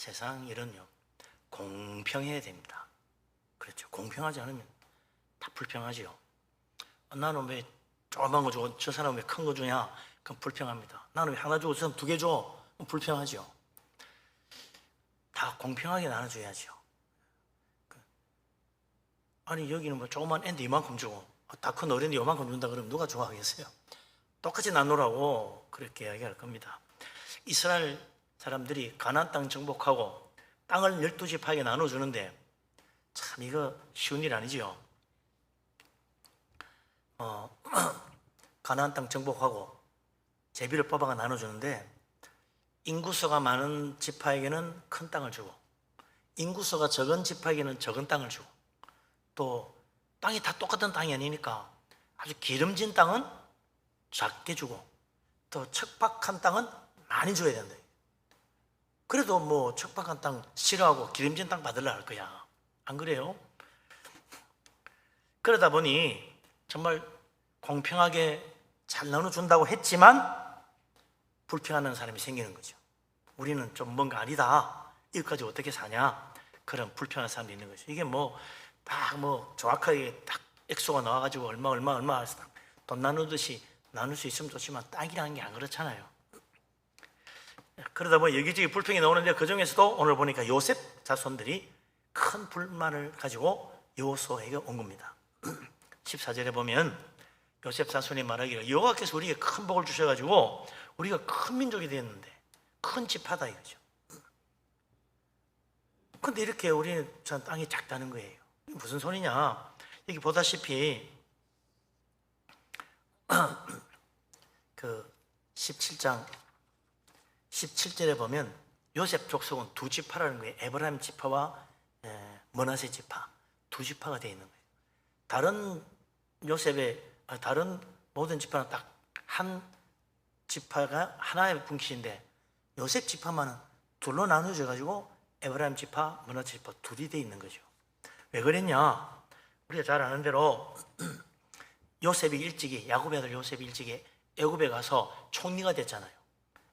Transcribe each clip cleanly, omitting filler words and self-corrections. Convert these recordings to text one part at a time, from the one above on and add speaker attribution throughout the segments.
Speaker 1: 세상 일은요, 공평해야 됩니다. 그렇죠. 공평하지 않으면 다 불평하지요. 나는 왜 조그만 거 주고 저 사람은 왜 큰 거 주냐? 그럼 불평합니다. 나는 왜 하나 주고 저 사람 2개 줘? 그럼 불평하죠. 다 공평하게 나눠줘야죠. 아니 여기는 뭐 조그만 애인데 이만큼 주고 다 큰 어른이 이만큼 준다 그러면 누가 좋아하겠어요? 똑같이 나누라고 그렇게 이야기할 겁니다. 이스라엘 사람들이 가나안 땅 정복하고 땅을 12지파에게 나눠주는데 참 이거 쉬운 일 아니지요. 가나안 땅 정복하고 제비를 뽑아가 나눠주는데 인구수가 많은 지파에게는 큰 땅을 주고 인구수가 적은 지파에게는 적은 땅을 주고 또 땅이 다 똑같은 땅이 아니니까 아주 기름진 땅은 작게 주고 또 척박한 땅은 많이 줘야 된다. 그래도 뭐 척박한 땅 싫어하고 기름진 땅 받으려 할 거야. 안 그래요? 그러다 보니 정말 공평하게 잘 나눠준다고 했지만 불평하는 사람이 생기는 거죠. 우리는 좀 뭔가 아니다. 이것까지 어떻게 사냐? 그런 불평하는 사람도 있는 거죠. 이게 뭐 정확하게 딱 액수가 나와가지고 얼마 해서 돈 나누듯이 나눌 수 있으면 좋지만 땅이라는 게 안 그렇잖아요. 그러다 보니 여기저기 불평이 나오는데 그 중에서도 오늘 보니까 요셉 자손들이 큰 불만을 가지고 여호수아에게 온 겁니다. 14절에 보면 요셉 자손이 말하기를 여호와께서 우리에게 큰 복을 주셔가지고 우리가 큰 민족이 되었는데 큰 지파다 이거죠. 근데 이렇게 우리는 전 땅이 작다는 거예요. 무슨 소리냐? 여기 보다시피 그 17장 17절에 보면 요셉 족속은 2지파라는 거예요. 에브라임 지파와 므낫세 지파 2지파가 되어 있는 거예요. 다른 모든 지파는 딱 한 지파가 하나의 분깃인데 요셉 지파만은 둘로 나누어져 가지고 에브라임 지파, 므낫세 지파 둘이 되어 있는 거죠. 왜 그랬냐? 우리가 잘 아는 대로 요셉이 일찍이 야곱의 아들 요셉이 일찍이 애굽에 가서 총리가 됐잖아요.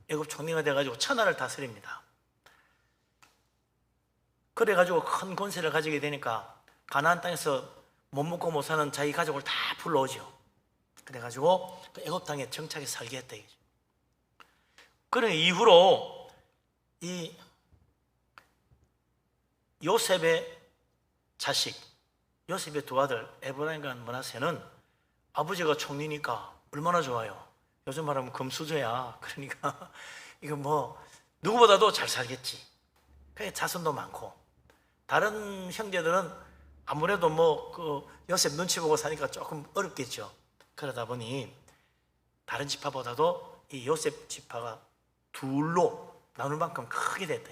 Speaker 1: 애굽 총리가 돼가지고 천하를 다스립니다. 그래가지고 큰 권세를 가지게 되니까 가나안 땅에서 못 먹고 못 사는 자기 가족을 다 불러오죠. 그래가지고 그 애굽 땅에 정착해 살게 했다 이거죠. 그런 이후로 이 요셉의 자식, 요셉의 두 아들 에브라임과 므낫세는 아버지가 총리니까 얼마나 좋아요. 요즘 말하면 금수저야. 그러니까 이거 뭐 누구보다도 잘 살겠지. 그래 자손도 많고 다른 형제들은 아무래도 뭐 그 요셉 눈치 보고 사니까 조금 어렵겠죠. 그러다 보니 다른 지파보다도 이 요셉 지파가 둘로 나눌 만큼 크게 됐다.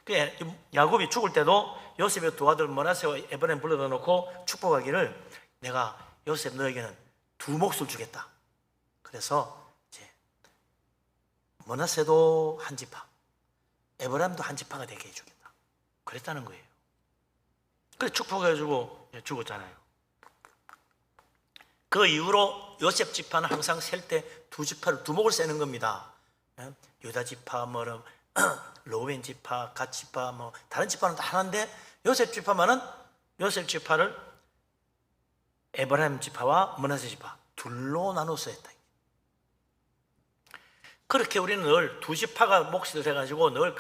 Speaker 1: 그래 야곱이 죽을 때도 요셉의 두 아들 므낫세와 에브라임 불러다 놓고 축복하기를 내가 요셉 너에게는 2 몫을 주겠다. 그래서 이제 므낫세도 한 지파, 에브라임도 한 지파가 되게 해주겠다. 그랬다는 거예요. 그래 축복해주고 죽었잖아요. 그 이후로 요셉 지파는 항상 셀 때 2지파를 2 몫을 세는 겁니다. 유다 지파, 로벤 지파, 갓 지파, 다른 지파는 다 하나인데 요셉 지파만은 요셉 지파를 에브라임 지파와 므낫세 지파 둘로 나눠서 했다. 그렇게 우리는 늘 2지파가 몫이 돼가지고 늘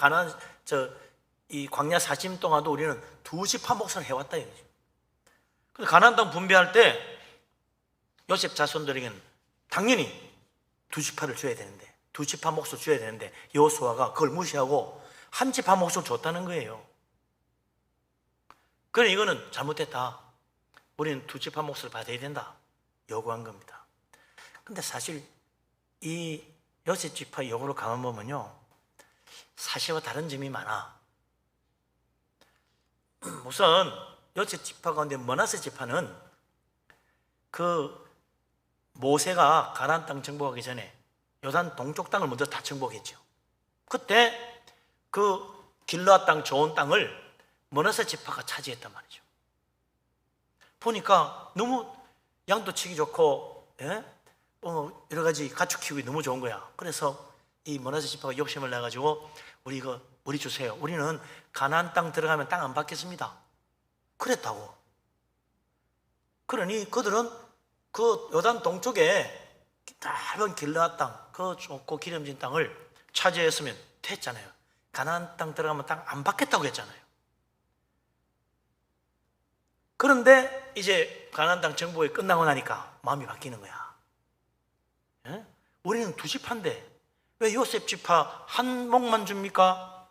Speaker 1: 이 광야 40년 동안도 우리는 2지파 몫을 해왔다 이거죠. 근데 가나안 땅 분배할 때 요셉 자손들에게는 당연히 2지파를 줘야 되는데 2지파 몫을 줘야 되는데 여호수아가 그걸 무시하고 한 지파 몫을 줬다는 거예요. 그래 이거는 잘못됐다. 우리는 2지파 몫을 받아야 된다. 요구한 겁니다. 근데 사실 이 요셉 지파 요구를 가만 보면요. 사실과 다른 점이 많아. 우선 요셉 지파 가운데 므낫세 지파는 그 모세가 가나안 땅 정복하기 전에 요단 동쪽 땅을 먼저 다 정복했죠. 그때 그 길르앗 땅 좋은 땅을 므낫세 지파가 차지했단 말이죠. 보니까 너무 양도 치기 좋고 여러 가지 가축 키우기 너무 좋은 거야. 그래서 이 므낫세 지파가 욕심을 내가지고 우리 이거 우리 주세요. 우리는 가나안 땅 들어가면 땅 안 받겠습니다. 그랬다고. 그러니 그들은 그 요단 동쪽에 넓은 길르앗 땅, 그 좁고 기름진 땅을 차지했으면 됐잖아요. 가나안 땅 들어가면 땅 안 받겠다고 했잖아요. 그런데 이제 가나안 땅 정복이 끝나고 나니까 마음이 바뀌는 거야. 예? 우리는 두 지파인데 왜 요셉 지파 한 몫만 줍니까?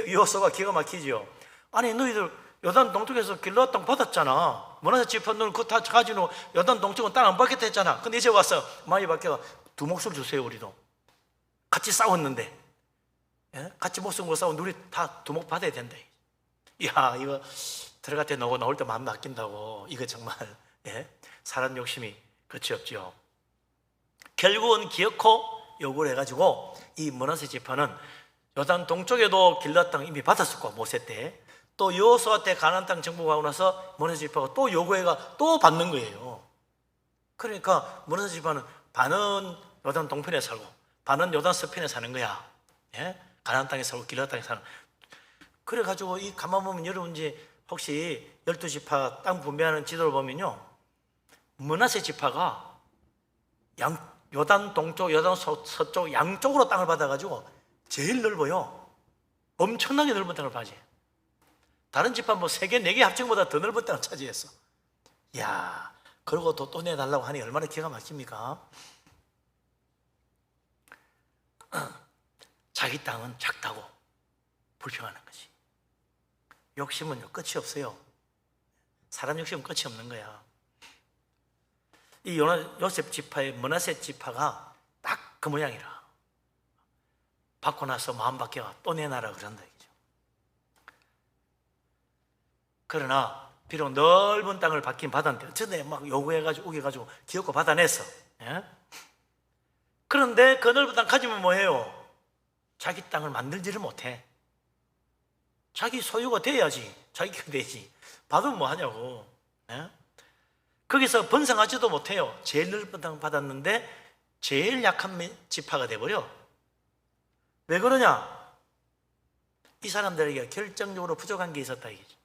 Speaker 1: 여호수아가 기가 막히죠. 아니 너희들 요단 동쪽에서 길르앗 땅 받았잖아. 므낫세 지파 너는 그거 다 가지고 요단 동쪽은 땅 안 받겠다 했잖아. 근데 이제 와서 마음이 바뀌어 두 몫을 주세요. 우리도 같이 싸웠는데, 예? 같이 목숨 걸고 싸웠는데 우리 다 두 몫 받아야 된다. 이야, 이거 들어갈 때 나오고 나올 때 마음 바뀐다고. 이거 정말, 예? 사람 욕심이 끝이 없죠. 결국은 기어코 요구를 해가지고 이 므낫세 지파는 요단 동쪽에도 길르앗 땅 이미 받았었고, 모세 때 또 여호수아 때 가나안 땅 정복하고 나서 므낫세 지파가 또 요구해가 또 받는 거예요. 그러니까 므낫세 지파는 반은 요단 동편에 살고 반은 요단 서편에 사는 거야. 예? 가나안 땅에 살고 길르앗 땅에 사는. 그래가지고 이 가만 보면 여러분 이제 혹시 12지파 땅 분배하는 지도를 보면요, 므낫세 지파가 요단 동쪽, 요단 서쪽 양쪽으로 땅을 받아가지고 제일 넓어요. 엄청나게 넓은 땅을 차지해. 다른 지파 뭐 3개, 4개 합친보다 더 넓은 땅을 차지했어. 이야, 그러고 또 내달라고 하니 얼마나 기가 막힙니까? 자기 땅은 작다고 불평하는 거지. 욕심은 끝이 없어요. 사람 욕심은 끝이 없는 거야. 이 요셉 지파의 므낫세 지파가 딱 그 모양이라. 받고 나서 마음 바뀌어 또 내놔라 그런다 이거죠. 그러나 비록 넓은 땅을 받긴 받았는데 어쨌든 막 요구해가지고 우겨가지고 기어코 받아냈어. 예? 그런데 그 넓은 땅 가지면 뭐해요? 자기 땅을 만들지를 못해. 자기 소유가 돼야지. 자기가 되지. 받으면 뭐 하냐고. 예? 거기서 번성하지도 못해요. 제일 넓은 땅 받았는데 제일 약한 지파가 돼버려. 왜 그러냐? 이 사람들에게 결정적으로 부족한 게 있었다 이거지.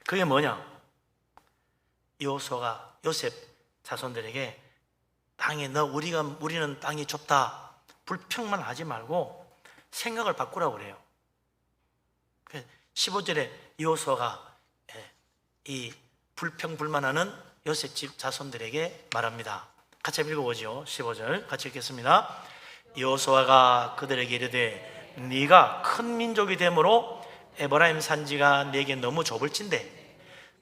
Speaker 1: 그게 뭐냐? 여호수아가 요셉 자손들에게 땅에 우리는 땅이 좁다 불평만 하지 말고 생각을 바꾸라고 그래요. 15절에 여호수아가 이 불평불만하는 요셉 집 자손들에게 말합니다. 같이 읽어보죠. 15절 같이 읽겠습니다. 여호수아가 그들에게 이르되 네가 큰 민족이 되므로 에브라임 산지가 네게 너무 좁을진대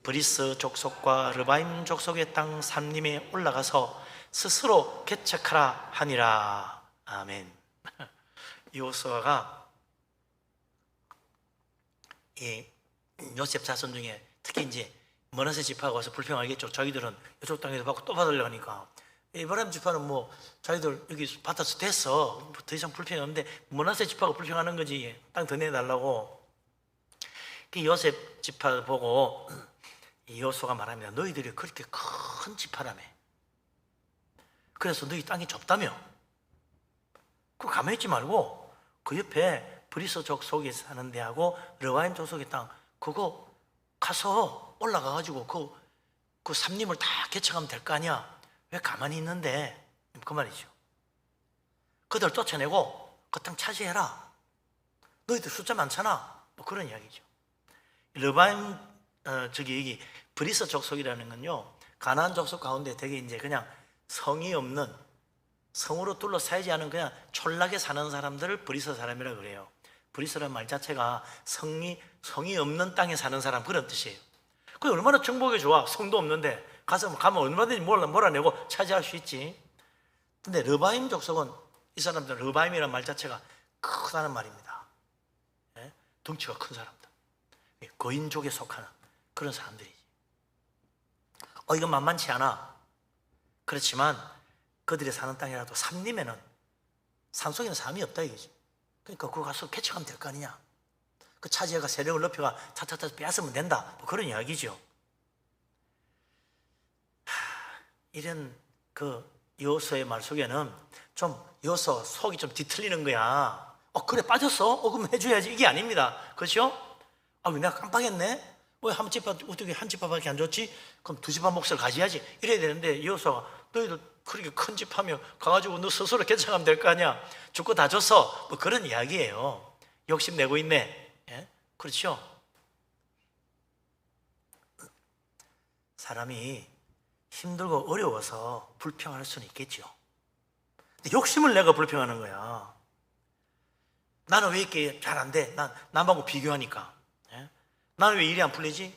Speaker 1: 브리스 족속과 르바임 족속의 땅 산림에 올라가서 스스로 개척하라 하니라. 아멘. 여호수아가 이 요셉 자손 중에 특히 이제 므낫세 지파가 와서 불평하겠죠. 자기들은 이쪽 땅에서 받고 또 받으려고 하니까. 에브라임 지파는 뭐 자기들 여기 받아서 됐어. 더 이상 불평이 없는데 므낫세 지파가 불평하는 거지. 땅 더 내달라고. 그 요셉 지파 보고 여호수아가 말합니다. 너희들이 그렇게 큰 지파라며. 그래서 너희 땅이 좁다며. 그거 가만히 있지 말고 그 옆에 브리스 족속에 사는 데하고 르바임 족속의 땅 그거 가서 올라가가지고 그 산림을 다 개척하면 될 거 아니야. 왜 가만히 있는데? 그 말이죠. 그들 쫓아내고 그 땅 차지해라. 너희들 숫자 많잖아. 뭐 그런 이야기죠. 르바임 여기 브리스 족속이라는 건요, 가나안 족속 가운데 되게 이제 그냥 성이 없는, 성으로 둘러싸이지 않은 그냥 촌락에 사는 사람들을 브리스 사람이라고 그래요. 브리스라는 말 자체가 성이 없는 땅에 사는 사람 그런 뜻이에요. 그게 얼마나 정복이 좋아. 성도 없는데 가면 얼마든지 몰아내고 차지할 수 있지. 근데 르바임 족속은 이 사람들은 르바임이라는 말 자체가 크다는 말입니다. 예? 덩치가 큰 사람들, 거인족에 속하는 그런 사람들이지. 이건 만만치 않아. 그렇지만 그들이 사는 땅이라도 산림에는, 산속에는 삶이 없다 이거지. 그러니까 그거 가서 개척하면 될 거 아니냐. 그 차지해가 세력을 높여가 차차차 빼앗으면 된다. 뭐 그런 이야기죠. 이런 그 여호수아의 말 속에는 좀 여호수아 속이 좀 뒤틀리는 거야. 그래 빠졌어? 그럼 해줘야지. 이게 아닙니다. 그렇죠? 왜 내가 깜빡했네? 왜 한 집밥 어떻게 한 집밥밖에 안 줬지? 그럼 두 집밥 몫을 가져야지. 이래야 되는데 여호수아가 너희들 그렇게 큰 집 하면 가가지고 너 스스로 결정하면 될 거 아니야. 줄 거 다 줬어. 뭐 그런 이야기예요. 욕심내고 있네. 예? 그렇죠? 사람이 힘들고 어려워서 불평할 수는 있겠죠. 근데 욕심을 내가 불평하는 거야. 나는 왜 이렇게 잘 안 돼? 남하고 비교하니까. 예? 나는 왜 일이 안 풀리지?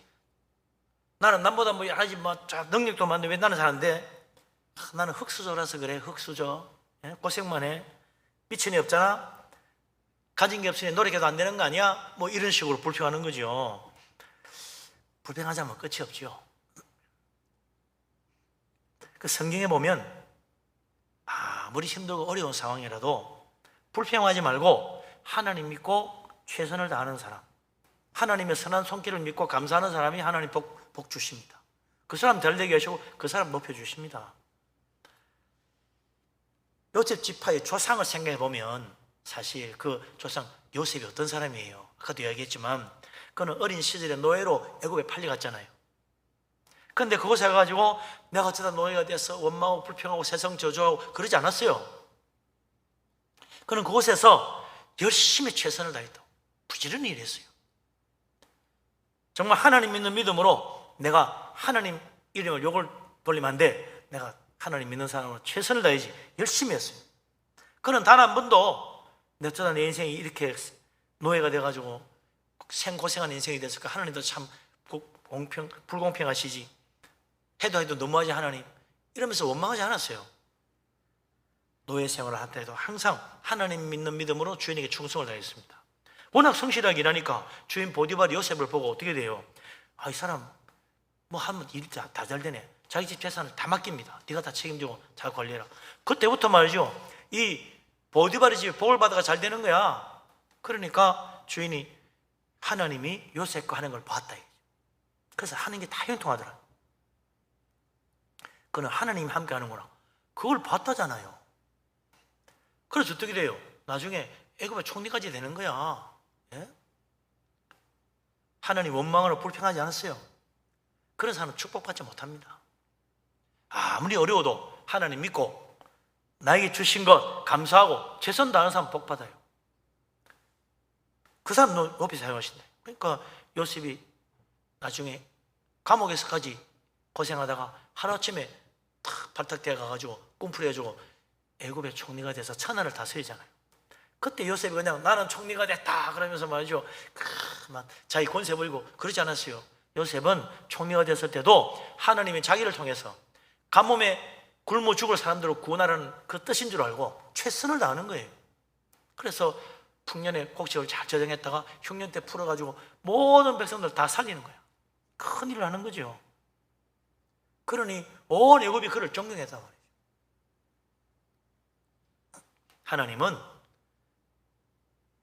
Speaker 1: 나는 남보다 아직 능력도 많은데 왜 나는 잘 안 돼? 나는 흙수저라서 그래. 흙수저. 예? 고생만 해. 미천이 없잖아. 가진 게 없으니 노력해도 안 되는 거 아니야? 이런 식으로 불평하는 거죠. 불평하자면 끝이 없죠. 그 성경에 보면 아무리 힘들고 어려운 상황이라도 불평하지 말고 하나님 믿고 최선을 다하는 사람, 하나님의 선한 손길을 믿고 감사하는 사람이 하나님 복 주십니다. 그 사람 잘되게 하시고 그 사람 높여주십니다. 요셉 지파의 조상을 생각해 보면 사실 그 조상 요셉이 어떤 사람이에요? 아까도 이야기했지만 그는 어린 시절에 노예로 애굽에 팔려갔잖아요. 근데 그것에 가지고 내가 어쩌다 노예가 돼서 원망하고 불평하고 세상 저주하고 그러지 않았어요. 그는 그곳에서 열심히 최선을 다했다고 부지런히 일했어요. 정말 하나님 믿는 믿음으로 내가 하나님 이름을 욕을 돌리면 안 돼. 내가 하나님 믿는 사람으로 최선을 다해야지. 열심히 했어요. 그는 단 한 번도 어쩌다 내 인생이 이렇게 노예가 돼가지고 생고생한 인생이 됐을까? 하나님도 참 불공평하시지. 해도 너무하지 하나님. 이러면서 원망하지 않았어요. 노예 생활을 할 때도 항상 하나님 믿는 믿음으로 주인에게 충성을 다했습니다. 워낙 성실하게 일하니까 주인 보디발이 요셉을 보고 어떻게 돼요? 이 사람 하면 일 다 잘 되네. 자기 집 재산을 다 맡깁니다. 네가 다 책임지고 잘 관리해라. 그때부터 말이죠. 이 보디발의 집에 복을 받아가 잘 되는 거야. 그러니까 주인이 하나님이 요셉과 하는 걸 봤다. 그래서 하는 게 다 형통하더라. 그는 하나님이 함께 하는구나. 그걸 봤다잖아요. 그래서 어떻게 돼요? 나중에 애굽의 총리까지 되는 거야. 예? 하나님 원망으로 불평하지 않았어요. 그런 사람은 축복받지 못합니다. 아무리 어려워도 하나님 믿고 나에게 주신 것 감사하고 최선 다하는 사람 복 받아요. 그 사람 높이 사용하신대. 그러니까 요셉이 나중에 감옥에서까지 고생하다가 하루아침에 탁 발탁대어 가가지고 꿈풀이 해주고 애굽의 총리가 돼서 천하를 다스리잖아요. 그때 요셉이 그냥 나는 총리가 됐다 그러면서 말이죠. 막 자기 권세 부리고 그러지 않았어요. 요셉은 총리가 됐을 때도 하나님이 자기를 통해서 가뭄에 굶어 죽을 사람들을 구원하라는 그 뜻인 줄 알고 최선을 다하는 거예요. 그래서 풍년에 곡식을 잘 저장했다가 흉년 때 풀어가지고 모든 백성들 다 살리는 거예요. 큰 일을 하는 거죠. 그러니 온 애굽이 그를 존경했단 말이죠. 하나님은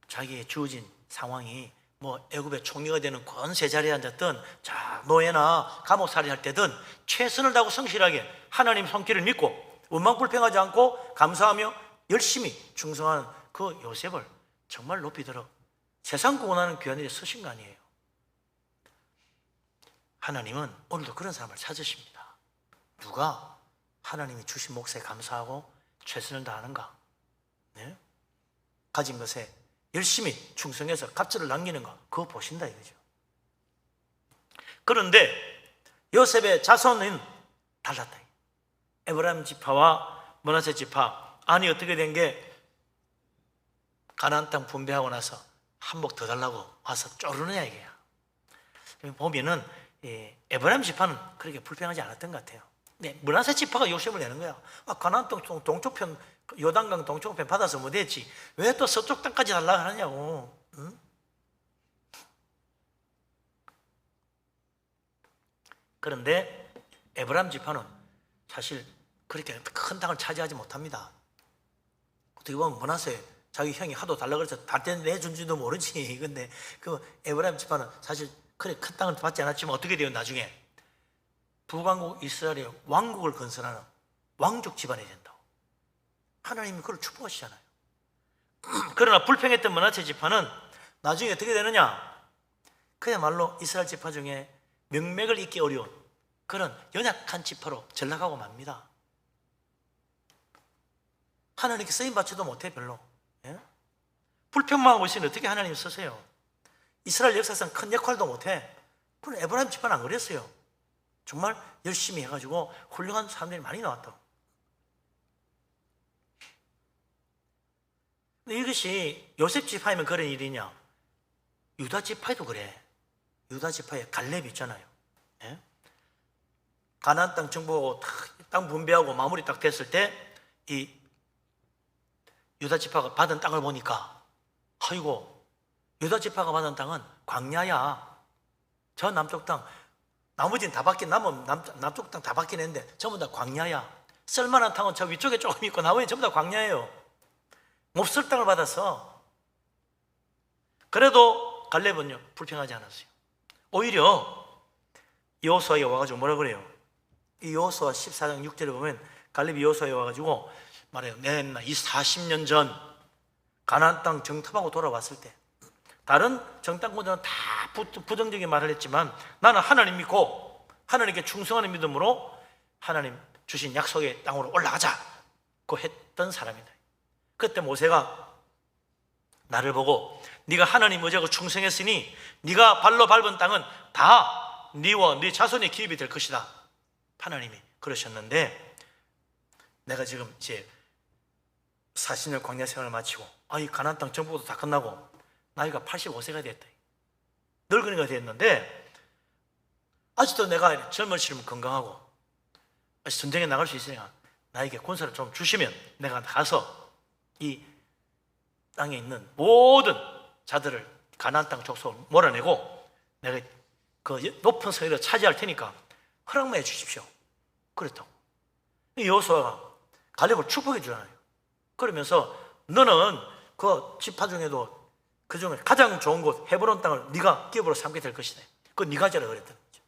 Speaker 1: 자기의 주어진 상황이 애굽의 총리가 되는 권세 자리에 앉았든 노예나 감옥살이 할 때든 최선을 다하고 성실하게 하나님 손길을 믿고 원망불평하지 않고 감사하며 열심히 충성하는 그 요셉을 정말 높이도록 세상 구원하는 귀한 일에 쓰신 거 아니에요. 하나님은 오늘도 그런 사람을 찾으십니다. 누가 하나님이 주신 몫에 감사하고 최선을 다하는가? 네? 가진 것에 열심히 충성해서 갑절을 남기는가? 그거 보신다 이거죠. 그런데 요셉의 자손은 달랐다. 에브라임 지파와 므낫세 지파. 아니 어떻게 된 게 가나안 땅 분배하고 나서 한몫 더 달라고 와서 쪼르느냐 이게야. 보면은 에브라임 지파는 그렇게 불평하지 않았던 것 같아요. 네, 므낫세 지파가 욕심을 내는 거야. 가나안 땅 동쪽편 요단강 동쪽편 받아서 뭐 됐지? 왜 또 서쪽 땅까지 달라고 하느냐고. 응? 그런데 에브라임 지파는 사실 그렇게 큰 땅을 차지하지 못합니다. 어떻게 보면 므낫세 자기 형이 하도 달라고 그래서 다 내준지도 모르지. 근데 그 에브라임 지파는 사실 그래 큰 땅을 받지 않았지만 어떻게 돼요? 나중에 북왕국 이스라엘의 왕국을 건설하는 왕족 집안이 된다고. 하나님이 그걸 축복하시잖아요. 그러나 불평했던 므낫세 지파는 나중에 어떻게 되느냐? 그야말로 이스라엘 지파 중에 명맥을 잇기 어려운 그런 연약한 지파로 전락하고 맙니다. 하나님께 쓰임받지도 못해 별로. 예? 불평만 하고 있으니 어떻게 하나님 쓰세요? 이스라엘 역사상 큰 역할도 못해. 그럼 에브라임 지파는 안 그랬어요. 정말 열심히 해가지고 훌륭한 사람들이 많이 나왔다고. 근데 이것이 요셉 지파이면 그런 일이냐? 유다 지파에도 그래. 유다 지파에 갈렙 있잖아요. 예? 가나안 땅 정복하고 땅 분배하고 마무리 딱 됐을 때 이 유다 지파가 받은 땅을 보니까 아이고 유다 지파가 받은 땅은 광야야. 저 남쪽 땅 나머지는 다 받긴 남쪽 땅 다 받긴 했는데 전부 다 광야야. 쓸만한 땅은 저 위쪽에 조금 있고 나머지 전부 다 광야예요. 몹쓸 땅을 받았어. 그래도 갈렙은요 불평하지 않았어요. 오히려 여호수아에 와가지고 뭐라 그래요? 이 여호수아 14장 6절에 보면 갈렙이 여호수아에 와가지고 말해요. 이 40년 전 가나안 땅 정탐하고 돌아왔을 때 다른 정탐꾼들은 다 부정적인 말을 했지만 나는 하나님 믿고 하나님께 충성하는 믿음으로 하나님 주신 약속의 땅으로 올라가자고 했던 사람이다. 그때 모세가 나를 보고 네가 하나님 의지하고 충성했으니 네가 발로 밟은 땅은 다 네와 네 자손의 기업이 될 것이다. 하나님이 그러셨는데 내가 지금 이제 40년 광야 생활을 마치고 이 가나안 땅 정복도 다 끝나고 나이가 85세가 됐다. 늙은이가 됐는데 아직도 내가 젊으시면 건강하고 아직 전쟁에 나갈 수 있으니까 나에게 권세를 좀 주시면 내가 가서 이 땅에 있는 모든 자들을 가나안 땅 족속을 몰아내고 내가 그 높은 성회를 차지할 테니까 허락만 해 주십시오. 그랬다고. 여호수아가 갈렙을 축복해 주잖아요. 그러면서 너는 그 지파 중에도 그 중에 가장 좋은 곳 헤브론 땅을 네가 기업으로 삼게 될 것이다. 그건 네가 가져라 그랬다는 거죠.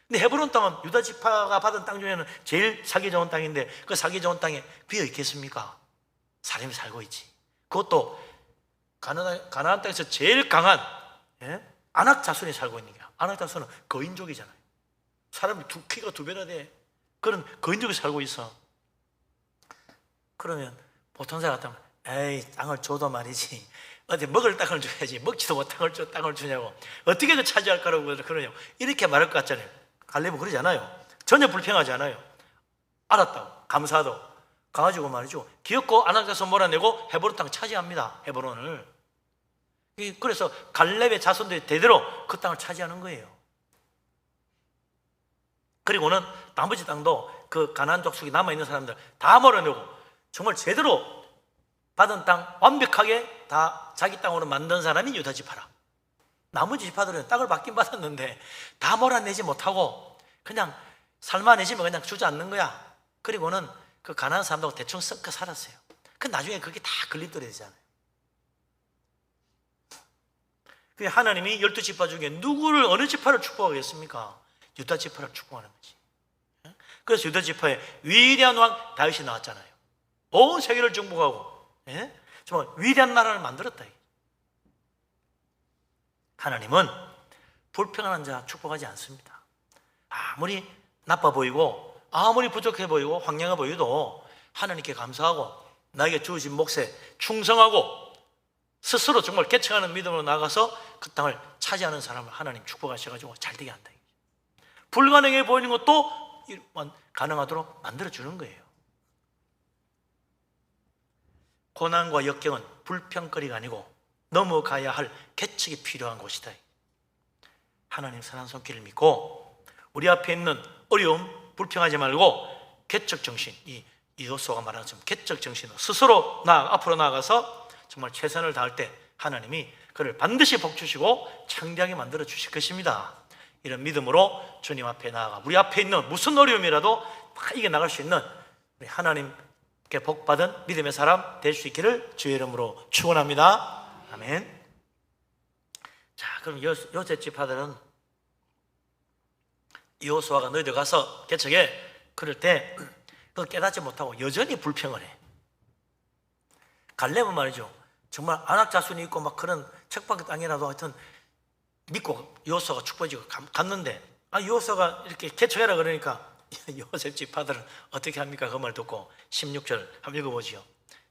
Speaker 1: 근데 헤브론 땅은 유다 지파가 받은 땅 중에는 제일 살기 좋은 땅인데 그 살기 좋은 땅에 비어 있겠습니까? 사람이 살고 있지. 그것도 가나안 땅에서 제일 강한 아낙 자손이 살고 있는 게 아낙 자손은 거인족이잖아요. 사람이 키가 2배나 돼. 그런 거인족이 살고 있어. 그러면 보통 사람 같으면 에이 땅을 줘도 말이지 어디 먹을 땅을 줘야지 먹지도 못한 땅을 주냐고 어떻게 그 차지할 거라고 그러냐고 이렇게 말할 것 같잖아요. 갈렙은 그러지 않아요. 전혀 불평하지 않아요. 알았다고 감사하다고 가가지고 말이죠 기업고 아낙 자손 몰아내고 헤브론 땅 차지합니다. 헤브론을. 그래서 갈렙의 자손들이 대대로 그 땅을 차지하는 거예요. 그리고는 나머지 땅도 그 가나안 족속이 남아있는 사람들 다 몰아내고 정말 제대로 받은 땅 완벽하게 다 자기 땅으로 만든 사람이 유다 지파라. 나머지 지파들은 땅을 받긴 받았는데 다 몰아내지 못하고 그냥 살만해지면 그냥 주지 않는 거야. 그리고는 그 가나안 사람들하고 대충 섞어 살았어요. 그 나중에 그게 다 걸림돌이 되잖아요. 그 하나님이 12지파 중에 누구를 어느 지파를 축복하겠습니까? 유다 지파를 축복하는 거지. 그래서 유다 지파에 위대한 왕 다윗이 나왔잖아요. 온 세계를 정복하고 정말 위대한 나라를 만들었다. 하나님은 불평하는 자 축복하지 않습니다. 아무리 나빠 보이고 아무리 부족해 보이고 황량해 보여도 하나님께 감사하고 나에게 주어진 몫에 충성하고 스스로 정말 개척하는 믿음으로 나가서 그 땅을 차지하는 사람을 하나님 축복하셔가지고 잘되게 한다. 불가능해 보이는 것도 가능하도록 만들어주는 거예요. 고난과 역경은 불평거리가 아니고 넘어가야 할 개척이 필요한 곳이다. 하나님 선한 손길을 믿고 우리 앞에 있는 어려움 불평하지 말고 개척 정신, 이 여호수아가 말하는 개척 정신으로 스스로 앞으로 나아가서 정말 최선을 다할 때 하나님이 그를 반드시 복 주시고 창대하게 만들어 주실 것입니다. 이런 믿음으로 주님 앞에 나아가 우리 앞에 있는 무슨 어려움이라도 다 이겨나갈 수 있는 우리 하나님께 복받은 믿음의 사람 될 수 있기를 주의 이름으로 축원합니다. 아멘. 자, 그럼 요셉 지파들은 여호수아가 너희들 가서 개척해 그럴 때 그걸 깨닫지 못하고 여전히 불평을 해. 갈렙은 말이죠 정말 안악자손이 있고 막 그런 척박한 땅이라도 하여튼 믿고 여호수아가 축복지고 갔는데 여호수아가 이렇게 개척해라 그러니까 요셉 지파들은 어떻게 합니까? 그 말 듣고 16절 한번 읽어보지요.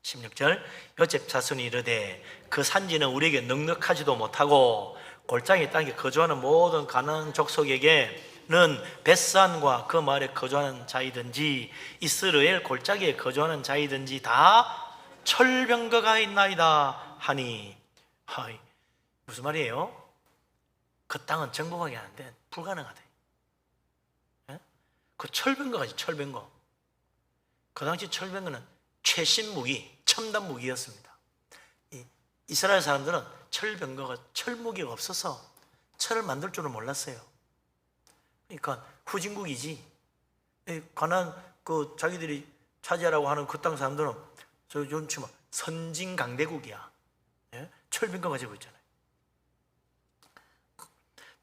Speaker 1: 16절 요셉 자손이 이르되 그 산지는 우리에게 넉넉하지도 못하고 골짜기 땅에 거주하는 모든 가나안 족속에게는 벳산과 그 마을에 거주하는 자이든지 이스라엘 골짜기에 거주하는 자이든지 다 철병거가 있나이다 하니. 무슨 말이에요? 그 땅은 정복하기 안 돼. 불가능하대. 그 철병거가지, 철병거. 그 당시 철병거는 최신 무기, 첨단 무기였습니다. 이스라엘 사람들은 철병거가, 철무기가 없어서 철을 만들 줄은 몰랐어요. 그러니까 후진국이지. 가나안 그 자기들이 차지하라고 하는 그 땅 사람들은 저 요즘 치면 선진강대국이야. 철병거 가지고 있잖아요.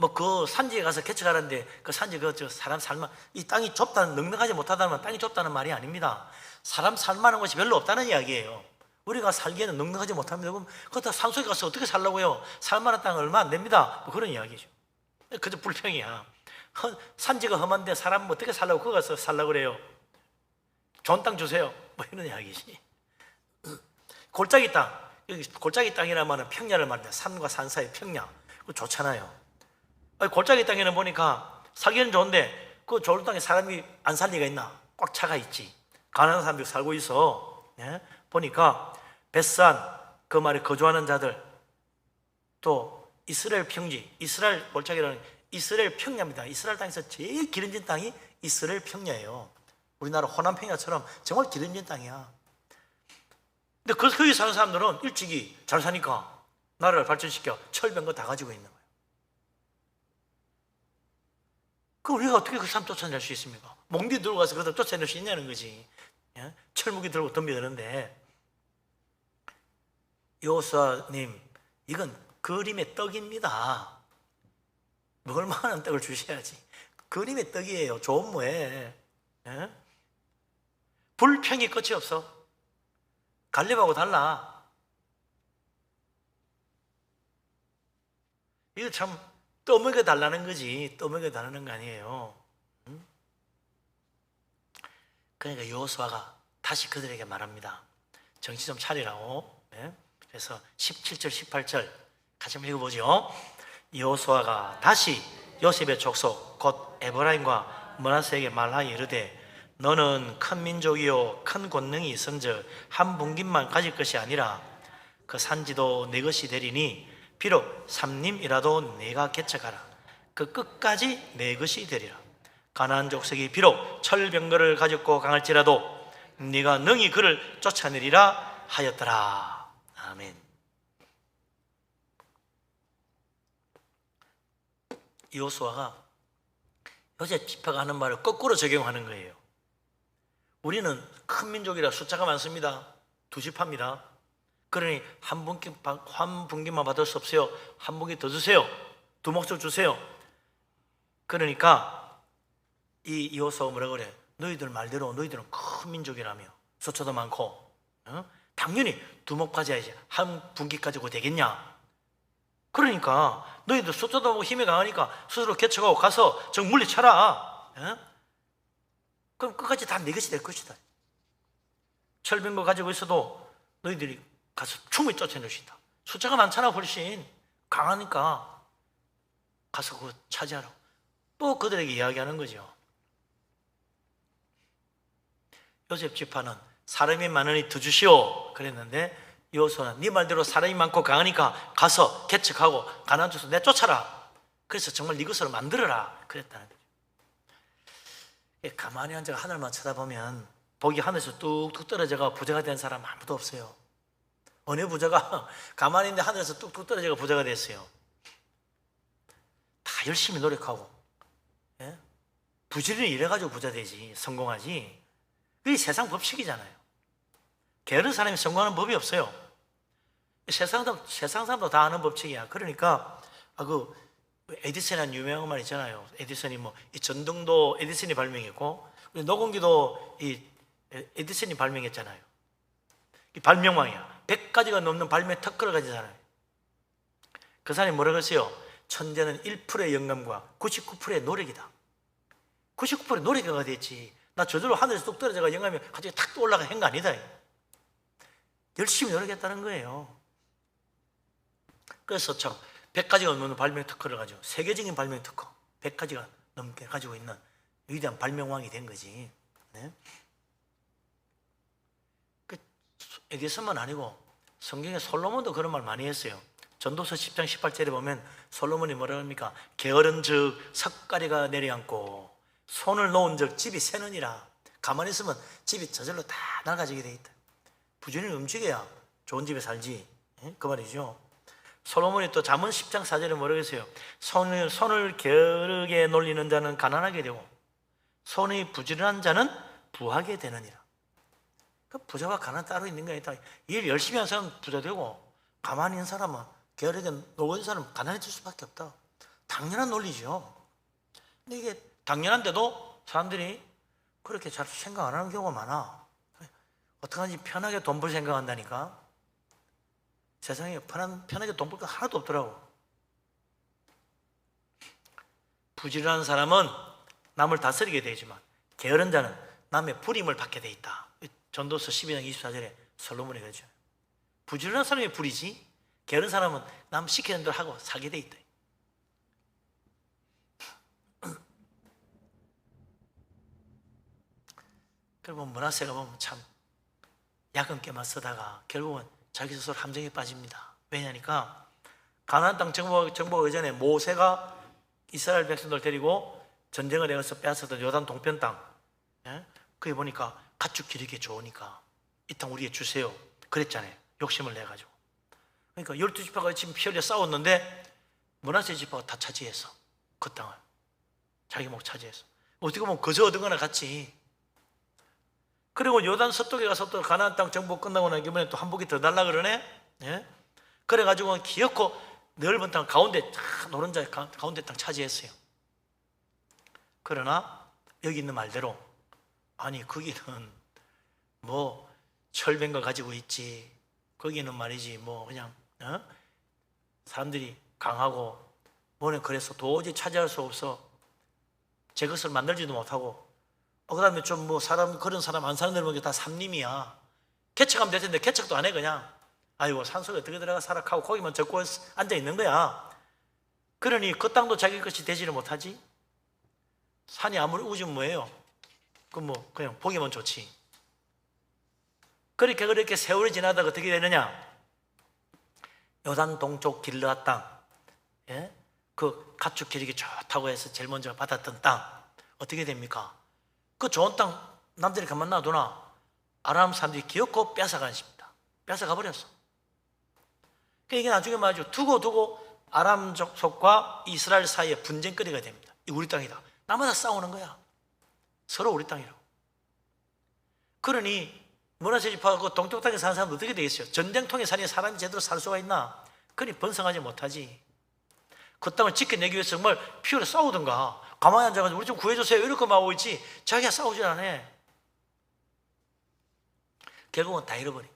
Speaker 1: 뭐 그 산지에 가서 개척하는데 그 산지 그 사람 살만 이 땅이 좁다는 넉넉하지 못하다는 땅이 좁다는 말이 아닙니다. 사람 살만한 곳이 별로 없다는 이야기예요. 우리가 살기에는 넉넉하지 못합니다. 그럼 그렇다 산속에 가서 어떻게 살라고요? 살만한 땅 얼마 안 됩니다. 뭐 그런 이야기죠. 그저 불평이야. 산지가 험한데 사람 어떻게 살라고 거기 가서 살라고 그래요? 좋은 땅 주세요. 뭐 이런 이야기지. 골짜기 땅, 여기 골짜기 땅이라면 평야를 말합니다. 산과 산 사이 평야. 그거 좋잖아요. 골짜기 땅에는 보니까 살기는 좋은데 그 좋은 땅에 사람이 안 살 리가 있나? 꽉 차가 있지. 가난한 사람들이 살고 있어. 보니까 벳산 그 말에 거주하는 자들, 또 이스라엘 평지, 이스라엘 골짜기라는 이스라엘 평야입니다. 이스라엘 땅에서 제일 기름진 땅이 이스라엘 평야예요. 우리나라 호남 평야처럼 정말 기름진 땅이야. 근데 거기 사는 사람들은 일찍이 잘 사니까 나라를 발전시켜 철병거 다 가지고 있는 거예요. 그럼 우리가 어떻게 그 사람 쫓아낼 수 있습니까? 몽디 들고 가서 그들 쫓아낼 수 있냐는 거지. 철무기 들고 덤벼드는데, 여호수아님, 이건 그림의 떡입니다. 먹을 만한 떡을 주셔야지. 그림의 떡이에요. 좋은 뭐에. 불평이 끝이 없어. 갈렙하고 달라. 이거 참 떠먹여 달라는 거지. 떠먹여 달라는 거 아니에요. 그러니까 여호수아가 다시 그들에게 말합니다. 정신 좀 차리라고. 그래서 17절 18절 같이 한번 읽어보죠. 여호수아가 다시 요셉의 족속 곧 에브라임과 므낫세에게 말하여 이르되 너는 큰 민족이요 큰 권능이 있은즉 한 분깃만 가질 것이 아니라 그 산지도 내 것이 되리니 비록 삼림이라도 내가 개척하라. 그 끝까지 내 것이 되리라. 가나안 족속이 비록 철병거를 가졌고 강할지라도 네가 능히 그를 쫓아내리라 하였더라. 아멘. 여호수아가 요셉 지파가 하는 말을 거꾸로 적용하는 거예요. 우리는 큰 민족이라 숫자가 많습니다. 두 지파입니다. 그러니 한 분기만 받을 수 없어요. 한 분기 더 주세요. 두 몫을 주세요. 그러니까 이 여호수아가 뭐라 그래? 너희들 말대로 너희들은 큰 민족이라며 숫자도 많고 당연히 두 몫 가져야지. 한 분기 가지고 되겠냐? 그러니까 너희들 숫자도 많고 힘이 강하니까 스스로 개척하고 가서 정 물리쳐라. 그럼 끝까지 다 내 것이 될 것이다. 철병거 가지고 있어도 너희들이 가서 충분히 쫓아낼 수 있다. 숫자가 많잖아. 훨씬 강하니까 가서 그거 차지하라고 또 그들에게 이야기하는 거죠. 요셉 지파는 사람이 많으니 더 주시오 그랬는데 여호수아는 네 말대로 사람이 많고 강하니까 가서 개척하고 가나안 족속 내쫓아라. 그래서 정말 네 것으로 만들어라 그랬다는 거죠. 가만히 앉아 하늘만 쳐다보면 복이 하늘에서 뚝뚝 떨어져가 부자가 된 사람 아무도 없어요. 어느 부자가 가만히 있는데 하늘에서 뚝뚝 떨어져가 부자가 됐어요? 다 열심히 노력하고 부지런히 일해가지고 부자 되지, 성공하지. 그게 세상 법칙이잖아요. 게으른 사람이 성공하는 법이 없어요. 세상 사람도 다 아는 법칙이야. 그러니까 그 에디슨이라는 유명한 말 있잖아요. 에디슨이 이 전등도 에디슨이 발명했고 녹음기도 이 에디슨이 발명했잖아요. 이 발명왕이야. 100가지가 넘는 발명 특허를 가진 사람이에요. 그 사람이 뭐라고 했어요? 천재는 1%의 영감과 99%의 노력이다. 99%의 노력이 어디 있지? 나 저절로 하늘에서 뚝 떨어져가 영감이 갑자기 탁 올라가 한 거 아니다. 열심히 노력했다는 거예요. 그래서 참 100가지가 넘는 발명 특허를 가지고 세계적인 발명 특허 100가지가 넘게 가지고 있는 위대한 발명왕이 된 거지. 네? 그 에디슨만 아니고 성경에 솔로몬도 그런 말 많이 했어요. 전도서 10장 18절에 보면 솔로몬이 뭐라 합니까? 게으른 즉 석가리가 내려앉고 손을 놓은 즉 집이 새느니라. 가만히 있으면 집이 저절로 다 낡아지게 돼 있다. 부지런히 움직여야 좋은 집에 살지. 그 말이죠. 솔로몬이 또 잠언 10장 4절에 뭐라고 했어요? 손을 게으르게 놀리는 자는 가난하게 되고 손이 부지런한 자는 부하게 되느니라. 그 부자와 가난 따로 있는 게 아니다. 일 열심히 하는 사람은 부자 되고 가만히 있는 사람은 게으르게 놀고 있는 사람은 가난해질 수밖에 없다. 당연한 논리죠. 근데 이게 당연한데도 사람들이 그렇게 잘 생각 안 하는 경우가 많아. 어떡하지? 편하게 돈 벌 생각한다니까. 세상에 편하게 돈 벌 거 하나도 없더라고. 부지런한 사람은 남을 다스리게 되지만 게으른 자는 남의 부림을 받게 돼 있다. 전도서 12장 24절에 솔로몬이 그러죠. 부지런한 사람이 부리지 게으른 사람은 남 시키는 대로 하고 살게 돼 있다. 결국은 므낫세가 보면 참 야금깨만 쓰다가 결국은 자기 스스로 함정에 빠집니다. 왜냐니까 가나안 땅 정복 이전에 모세가 이스라엘 백성들 데리고 전쟁을 해서 빼앗았던 요단 동편 땅, 거기 보니까 가축 기르기 좋으니까 이 땅 우리에게 주세요 그랬잖아요. 욕심을 내가지고. 그러니까 12지파가 지금 피 흘려 싸웠는데 므낫세 지파가 다 차지했어. 그 땅을 자기 목 차지했어. 어떻게 보면 거저 얻은 거나 같지. 그리고 요단 서쪽에 가서 또 가나안 땅 정복 끝나고 나서 이번에 또 한복이 더 달라 그러네. 그래가지고 기어코 넓은 땅 가운데 노른자 가운데 땅 차지했어요. 그러나 여기 있는 말대로 아니 거기는 뭐 철벤 거 가지고 있지. 거기는 말이지 뭐 그냥 사람들이 강하고 뭐는 그래서 도저히 차지할 수 없어. 제 것을 만들지도 못하고 그 다음에 좀 뭐 그런 사람 안 사는 데를 보니까 다 삼림이야. 개척하면 될 텐데 개척도 안 해 그냥. 아이고 산속에 어떻게 들어가 살아 하고 거기만 적고 앉아 있는 거야. 그러니 그 땅도 자기 것이 되지를 못하지. 산이 아무리 우주면 뭐예요? 그냥 보기만 좋지. 그렇게 세월이 지나다가 어떻게 되느냐? 요단 동쪽 길르앗 땅, 그 가축 기르기 좋다고 해서 제일 먼저 받았던 땅 어떻게 됩니까? 그 좋은 땅 남들이 가만 놔두나 아람 사람들이 기어코 뺏어가는 것입니다. 뺏어가 버렸어. 이게 나중에 말이죠. 두고 아람 족속과 이스라엘 사이에 분쟁거리가 됩니다. 이 우리 땅이다. 나마다 싸우는 거야. 서로 우리 땅이라고. 그러니 므낫세 지파가 그 동쪽 땅에 사는 사람은 어떻게 되겠어요? 전쟁통에 사니 사람이 제대로 살 수가 있나? 그러니 번성하지 못하지. 그 땅을 지켜내기 위해서 정말 피 흘려 싸우든가 가만히 앉아가지고 우리 좀 구해주세요 이렇게 말하고 있지 자기가 싸우질 않아. 결국은 다 잃어버려.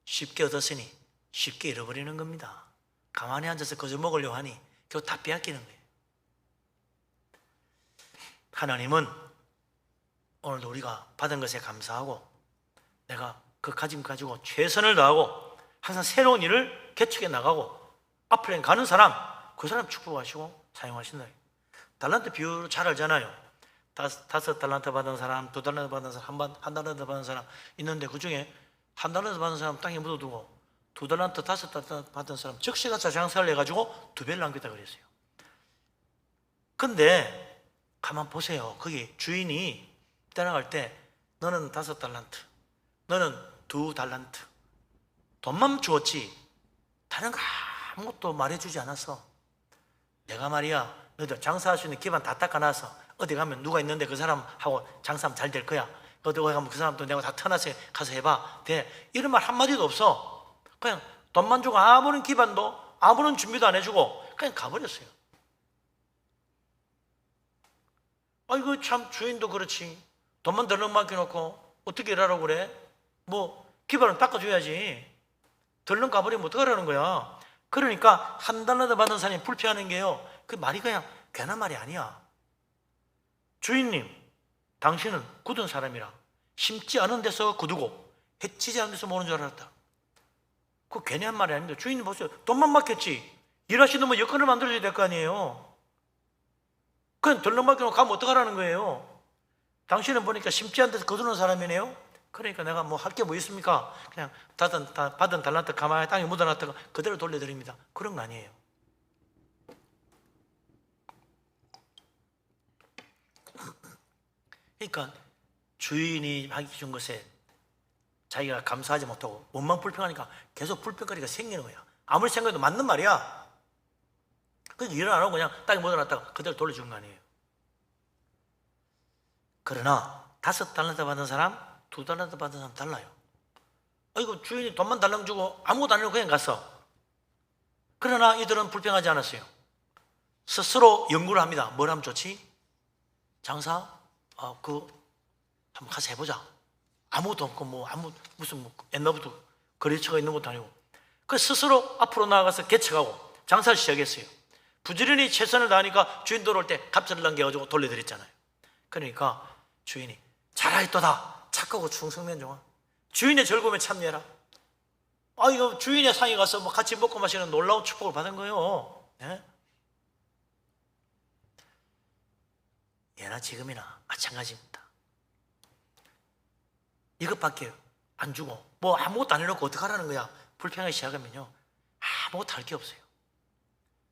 Speaker 1: 쉽게 얻었으니 쉽게 잃어버리는 겁니다. 가만히 앉아서 거저 먹으려고 하니 결국 다 빼앗기는 거예요. 하나님은 오늘도 우리가 받은 것에 감사하고 내가 그 가짐 가지고 최선을 다하고 항상 새로운 일을 개척해 나가고 앞으로 가는 사람 그 사람 축복하시고 사용하신다. 달란트 비율 잘 알잖아요. 5달란트 받은 사람, 2달란트 받은 사람, 한 달란트 받은 사람 있는데 그 중에 1달란트 받은 사람 땅에 묻어두고 2달란트, 5달란트 받은 사람 즉시 가서 장사를 해가지고 2배를 남겼다 그랬어요. 근데 가만 보세요. 거기 주인이 떠나갈 때 너는 5달란트, 너는 2달란트 돈만 주었지 다른 거 아무것도 말해주지 않았어. 내가 말이야 너희들 장사할 수 있는 기반 다 닦아놔서 어디 가면 누가 있는데 그 사람하고 장사하면 잘 될 거야. 어디 가면 그 사람도 내가 다 터놔서 가서 해봐. 돼. 이런 말 한마디도 없어. 그냥 돈만 주고 아무런 기반도 아무런 준비도 안 해주고 그냥 가버렸어요. 아이고 참 주인도 그렇지. 돈만 덜렁 맡겨놓고 어떻게 일하라고 그래? 뭐 기반을 닦아줘야지. 덜렁 가버리면 어떡하라는 거야? 그러니까 한 달러도 받은 사람이 불평하는 게요, 그 말이 그냥 괜한 말이 아니야. 주인님, 당신은 굳은 사람이라 심지 않은 데서 굳고 해치지 않은 데서 모는 줄 알았다. 그거 괜히 한 말이 아닙니다. 주인님 보세요. 돈만 맡겼지. 일하시는 분 여건을 만들어줘야 될 거 아니에요. 그냥 덜렁 맡겨놓고 가면 어떡하라는 거예요? 당신은 보니까 심지 않은 데서 거두는 사람이네요. 그러니까 내가 뭐 할 게 뭐 있습니까? 그냥 받은 달란트 가만히 땅에 묻어놨다가 그대로 돌려드립니다. 그런 거 아니에요. 그러니까 주인이 하기 준 것에 자기가 감사하지 못하고 원망 불평하니까 계속 불평거리가 생기는 거야. 아무리 생각해도 맞는 말이야. 그러니까 일을 안 하고 그냥 땅에 묻어놨다가 그대로 돌려주는 거 아니에요. 그러나 5달란트 받은 사람, 2달란트 받은 사람 달라요. 이거 주인이 돈만 달랑 주고 아무것도 안 하고 그냥 갔어. 그러나 이들은 불평하지 않았어요. 스스로 연구를 합니다. 뭘 하면 좋지? 장사? 한번 가서 해보자. 아무것도 없고 무슨 옛날부터 거래처가 있는 것도 아니고. 그 스스로 앞으로 나아가서 개척하고 장사를 시작했어요. 부지런히 최선을 다하니까 주인 들어올 때 갑자를 남겨가지고 돌려드렸잖아요. 그러니까 주인이 잘하였도다. 착하고 충성면 좋아. 주인의 즐거움에 참여해라. 이거 주인의 상에 가서 뭐 같이 먹고 마시는 놀라운 축복을 받은 거예요. 예? 예나 지금이나 마찬가지입니다. 이것밖에 안 주고 뭐 아무것도 안 해놓고 어떡하라는 거야. 불평하기 시작하면요, 아무것도 할 게 없어요.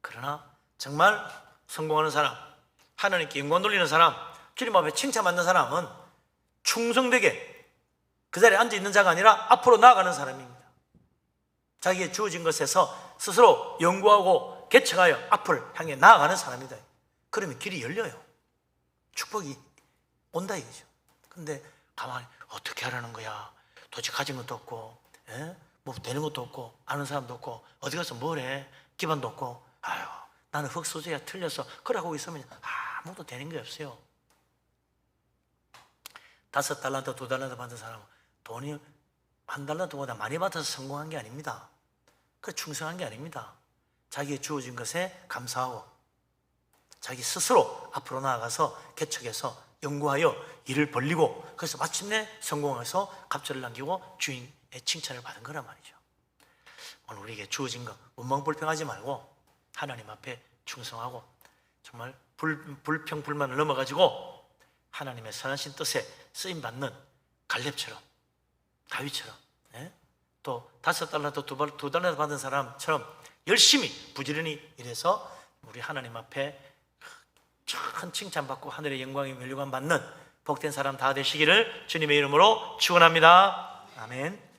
Speaker 1: 그러나 정말 성공하는 사람, 하나님께 영광 돌리는 사람, 주님 앞에 칭찬받는 사람은 충성되게 그 자리에 앉아있는 자가 아니라 앞으로 나아가는 사람입니다. 자기의 주어진 것에서 스스로 연구하고 개척하여 앞을 향해 나아가는 사람이다. 그러면 길이 열려요. 축복이 온다 이거죠. 근데 가만히 어떻게 하라는 거야? 도대체 가진 것도 없고, 뭐 되는 것도 없고, 아는 사람도 없고, 어디 가서 뭘 해? 기반도 없고, 나는 흙수저야 틀렸어. 그러고 있으면 아무것도 되는 게 없어요. 5달란트, 2달란트 받은 사람은 돈이 1달란트보다 많이 받아서 성공한 게 아닙니다. 그 충성한 게 아닙니다. 자기의 주어진 것에 감사하고 자기 스스로 앞으로 나아가서 개척해서 연구하여 일을 벌리고 그래서 마침내 성공해서 갑절을 남기고 주인의 칭찬을 받은 거란 말이죠. 오늘 우리에게 주어진 것 원망불평하지 말고 하나님 앞에 충성하고 정말 불평 불만을 넘어가지고 하나님의 선하신 뜻에 쓰임받는 갈렙처럼, 다윗처럼, 또 5달란트, 2달란트 받은 사람처럼 열심히 부지런히 일해서 우리 하나님 앞에 큰 칭찬받고 하늘의 영광의 멸류관 받는 복된 사람 다 되시기를 주님의 이름으로 축원합니다. 아멘.